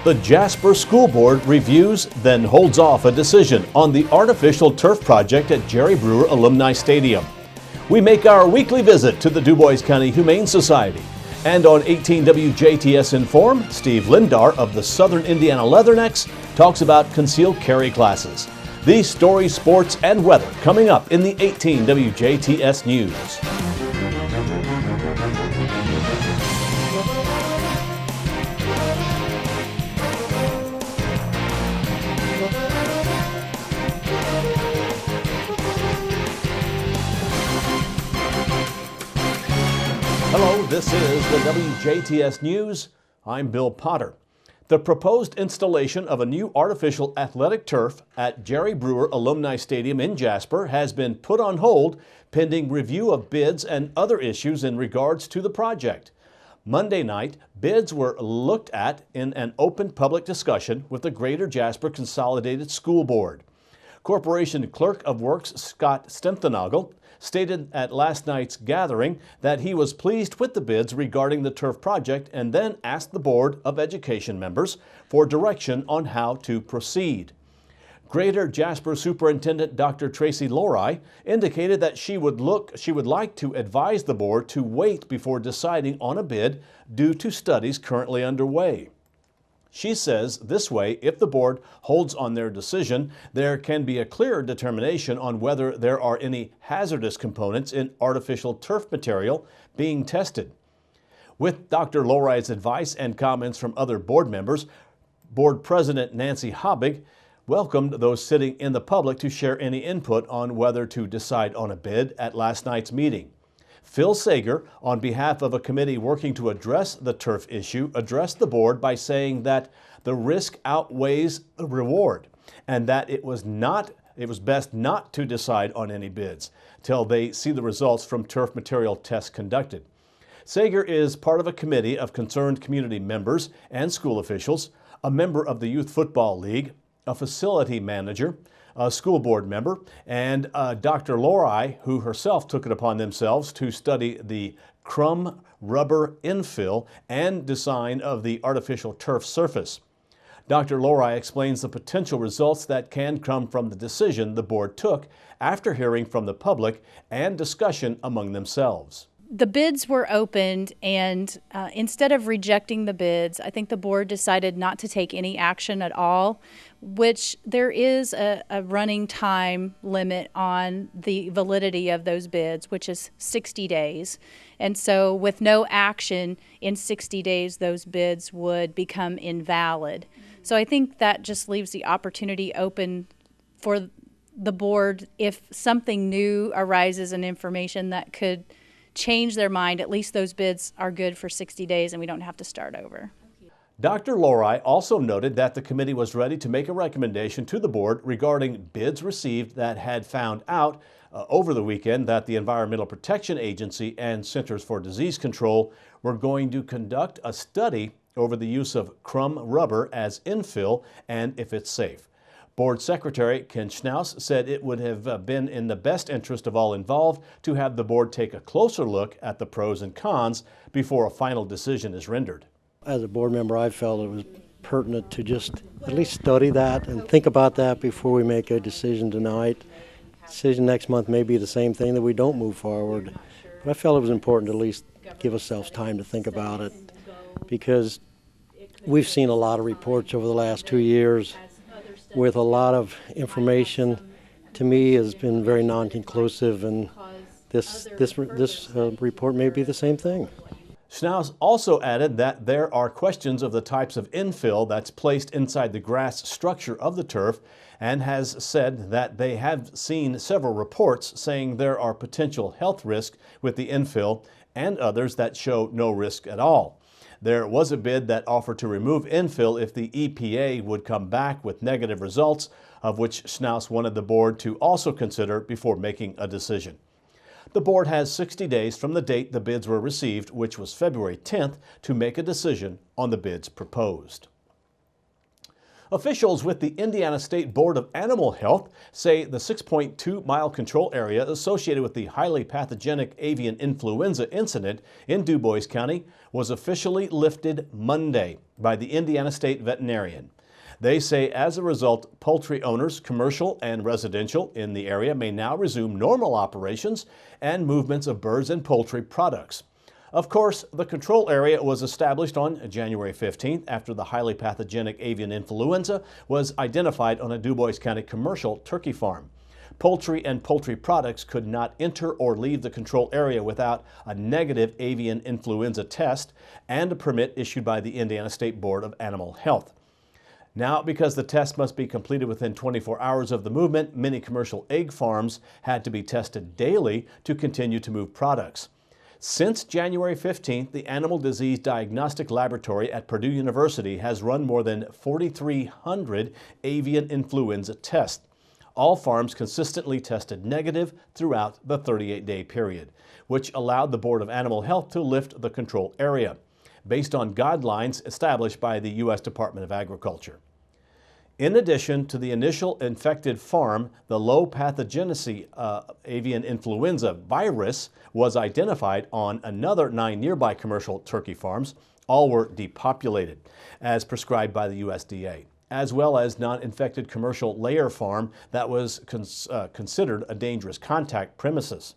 The Jasper School Board reviews, then holds off a decision on the artificial turf project at Jerry Brewer Alumni Stadium. We make our weekly visit to the Dubois County Humane Society. And on 18 WJTS Inform, Steve Lindar of the Southern Indiana Leathernecks talks about concealed carry classes. These stories, sports, and weather coming up in the 18 WJTS News. Hello, this is the WJTS News. I'm Bill Potter. The proposed installation of a new artificial athletic turf at Jerry Brewer Alumni Stadium in Jasper has been put on hold pending review of bids and other issues in regards to the project. Monday night, bids were looked at in an open public discussion with the Greater Jasper Consolidated School Board. Corporation Clerk of Works Scott Stempfenagel stated at last night's gathering that he was pleased with the bids regarding the turf project and then asked the Board of Education members for direction on how to proceed. Greater Jasper Superintendent Dr. Tracy Lorai indicated that she would like to advise the board to wait before deciding on a bid due to studies currently underway. She says this way, if the board holds on their decision, there can be a clearer determination on whether there are any hazardous components in artificial turf material being tested. With Dr. Lorai's advice and comments from other board members, Board President Nancy Habig welcomed those sitting in the public to share any input on whether to decide on a bid at last night's meeting. Phil Sager, on behalf of a committee working to address the turf issue, addressed the board by saying that the risk outweighs the reward and that it was best not to decide on any bids till they see the results from turf material tests conducted. Sager is part of a committee of concerned community members and school officials, a member of the Youth Football League, a facility manager, a school board member, and Dr. Lorai, who herself took it upon themselves to study the crumb rubber infill and design of the artificial turf surface. Dr. Lorai explains the potential results that can come from the decision the board took after hearing from the public and discussion among themselves. The bids were opened, and instead of rejecting the bids, I think the board decided not to take any action at all, which there is a running time limit on the validity of those bids, which is 60 days. And so with no action in 60 days, those bids would become invalid. So I think that just leaves the opportunity open for the board, if something new arises and information that could change their mind, at least those bids are good for 60 days and we don't have to start over. Dr. Lorai also noted that the committee was ready to make a recommendation to the board regarding bids received that had found out over the weekend that the Environmental Protection Agency and Centers for Disease Control were going to conduct a study over the use of crumb rubber as infill and if it's safe. Board Secretary Ken Schnaus said it would have been in the best interest of all involved to have the board take a closer look at the pros and cons before a final decision is rendered. As a board member, I felt it was pertinent to just at least study that and think about that before we make a decision tonight. Decision next month may be the same thing, that we don't move forward. But I felt it was important to at least give ourselves time to think about it, because we've seen a lot of reports over the last 2 years with a lot of information. To me, has been very non-conclusive, and this report may be the same thing. Schnaus also added that there are questions of the types of infill that's placed inside the grass structure of the turf, and has said that they have seen several reports saying there are potential health risks with the infill and others that show no risk at all. There was a bid that offered to remove infill if the EPA would come back with negative results, of which Schnaus wanted the board to also consider before making a decision. The board has 60 days from the date the bids were received, which was February 10th, to make a decision on the bids proposed. Officials with the Indiana State Board of Animal Health say the 6.2-mile control area associated with the highly pathogenic avian influenza incident in DuBois County was officially lifted Monday by the Indiana State veterinarian. They say as a result, poultry owners, commercial and residential, in the area may now resume normal operations and movements of birds and poultry products. Of course, the control area was established on January 15th after the highly pathogenic avian influenza was identified on a DuBois County commercial turkey farm. Poultry and poultry products could not enter or leave the control area without a negative avian influenza test and a permit issued by the Indiana State Board of Animal Health. Now, because the test must be completed within 24 hours of the movement, many commercial egg farms had to be tested daily to continue to move products. Since January 15th, the Animal Disease Diagnostic Laboratory at Purdue University has run more than 4,300 avian influenza tests. All farms consistently tested negative throughout the 38-day period, which allowed the Board of Animal Health to lift the control area, based on guidelines established by the U.S. Department of Agriculture. In addition to the initial infected farm, the low pathogenicity avian influenza virus was identified on another 9 nearby commercial turkey farms. All were depopulated, as prescribed by the USDA, as well as non-infected commercial layer farm that was considered a dangerous contact premises.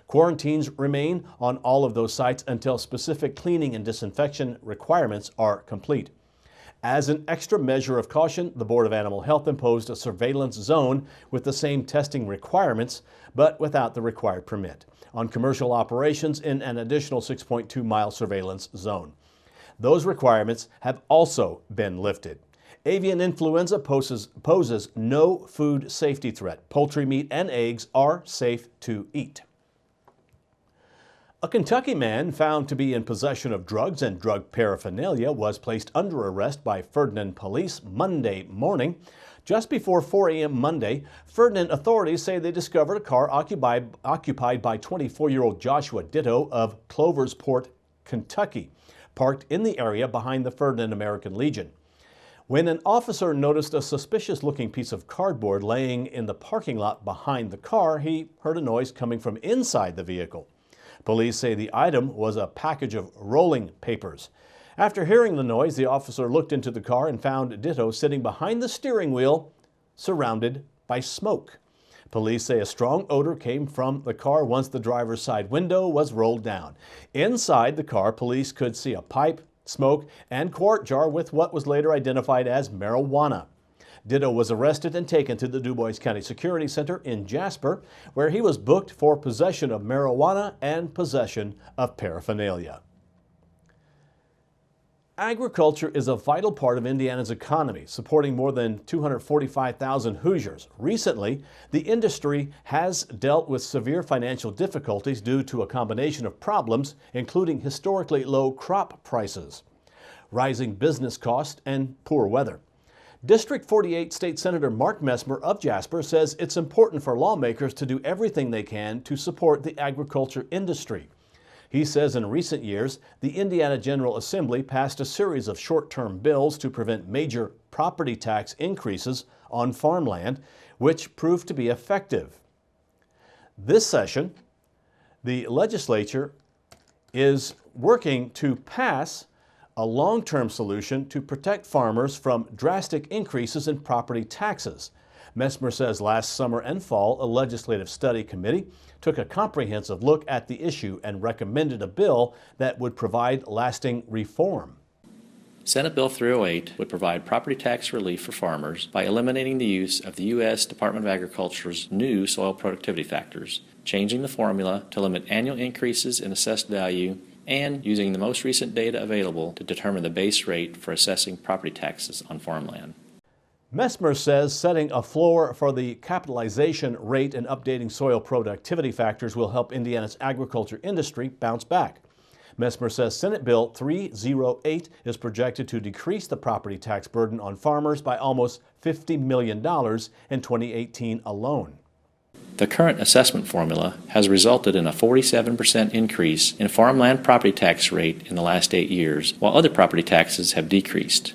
Quarantines remain on all of those sites until specific cleaning and disinfection requirements are complete. As an extra measure of caution, the Board of Animal Health imposed a surveillance zone with the same testing requirements, but without the required permit, on commercial operations in an additional 6.2-mile surveillance zone. Those requirements have also been lifted. Avian influenza poses no food safety threat. Poultry meat and eggs are safe to eat. A Kentucky man found to be in possession of drugs and drug paraphernalia was placed under arrest by Ferdinand police Monday morning. Just before 4 a.m. Monday, Ferdinand authorities say they discovered a car occupied by 24-year-old Joshua Ditto of Cloversport, Kentucky, parked in the area behind the Ferdinand American Legion. When an officer noticed a suspicious-looking piece of cardboard laying in the parking lot behind the car, he heard a noise coming from inside the vehicle. Police say the item was a package of rolling papers. After hearing the noise, the officer looked into the car and found Ditto sitting behind the steering wheel, surrounded by smoke. Police say a strong odor came from the car once the driver's side window was rolled down. Inside the car, police could see a pipe, smoke, and quart jar with what was later identified as marijuana. Ditto was arrested and taken to the DuBois County Security Center in Jasper, where he was booked for possession of marijuana and possession of paraphernalia. Agriculture is a vital part of Indiana's economy, supporting more than 245,000 Hoosiers. Recently, the industry has dealt with severe financial difficulties due to a combination of problems, including historically low crop prices, rising business costs, and poor weather. District 48 State Senator Mark Messmer of Jasper says it's important for lawmakers to do everything they can to support the agriculture industry. He says in recent years, the Indiana General Assembly passed a series of short-term bills to prevent major property tax increases on farmland, which proved to be effective. This session, the legislature is working to pass a long-term solution to protect farmers from drastic increases in property taxes. Messmer says last summer and fall, a legislative study committee took a comprehensive look at the issue and recommended a bill that would provide lasting reform. Senate Bill 308 would provide property tax relief for farmers by eliminating the use of the U.S. Department of Agriculture's new soil productivity factors, changing the formula to limit annual increases in assessed value, and using the most recent data available to determine the base rate for assessing property taxes on farmland. Messmer says setting a floor for the capitalization rate and updating soil productivity factors will help Indiana's agriculture industry bounce back. Messmer says Senate Bill 308 is projected to decrease the property tax burden on farmers by almost $50 million in 2018 alone. The current assessment formula has resulted in a 47% increase in farmland property tax rate in the last 8 years, while other property taxes have decreased.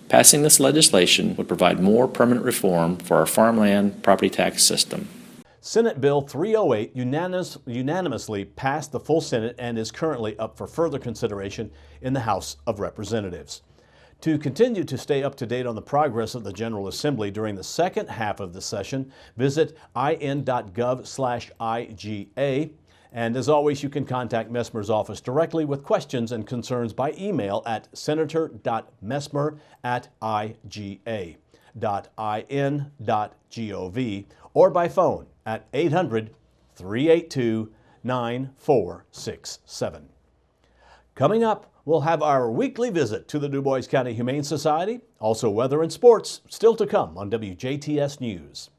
Passing this legislation would provide more permanent reform for our farmland property tax system. Senate Bill 308 unanimously passed the full Senate and is currently up for further consideration in the House of Representatives. To continue to stay up to date on the progress of the General Assembly during the second half of the session, visit in.gov/IGA. And as always, you can contact Messmer's office directly with questions and concerns by email at senator.messmer@iga.in.gov or by phone at 800-382-9467. Coming up, we'll have our weekly visit to the Du Bois County Humane Society, also weather and sports, still to come on WJTS News.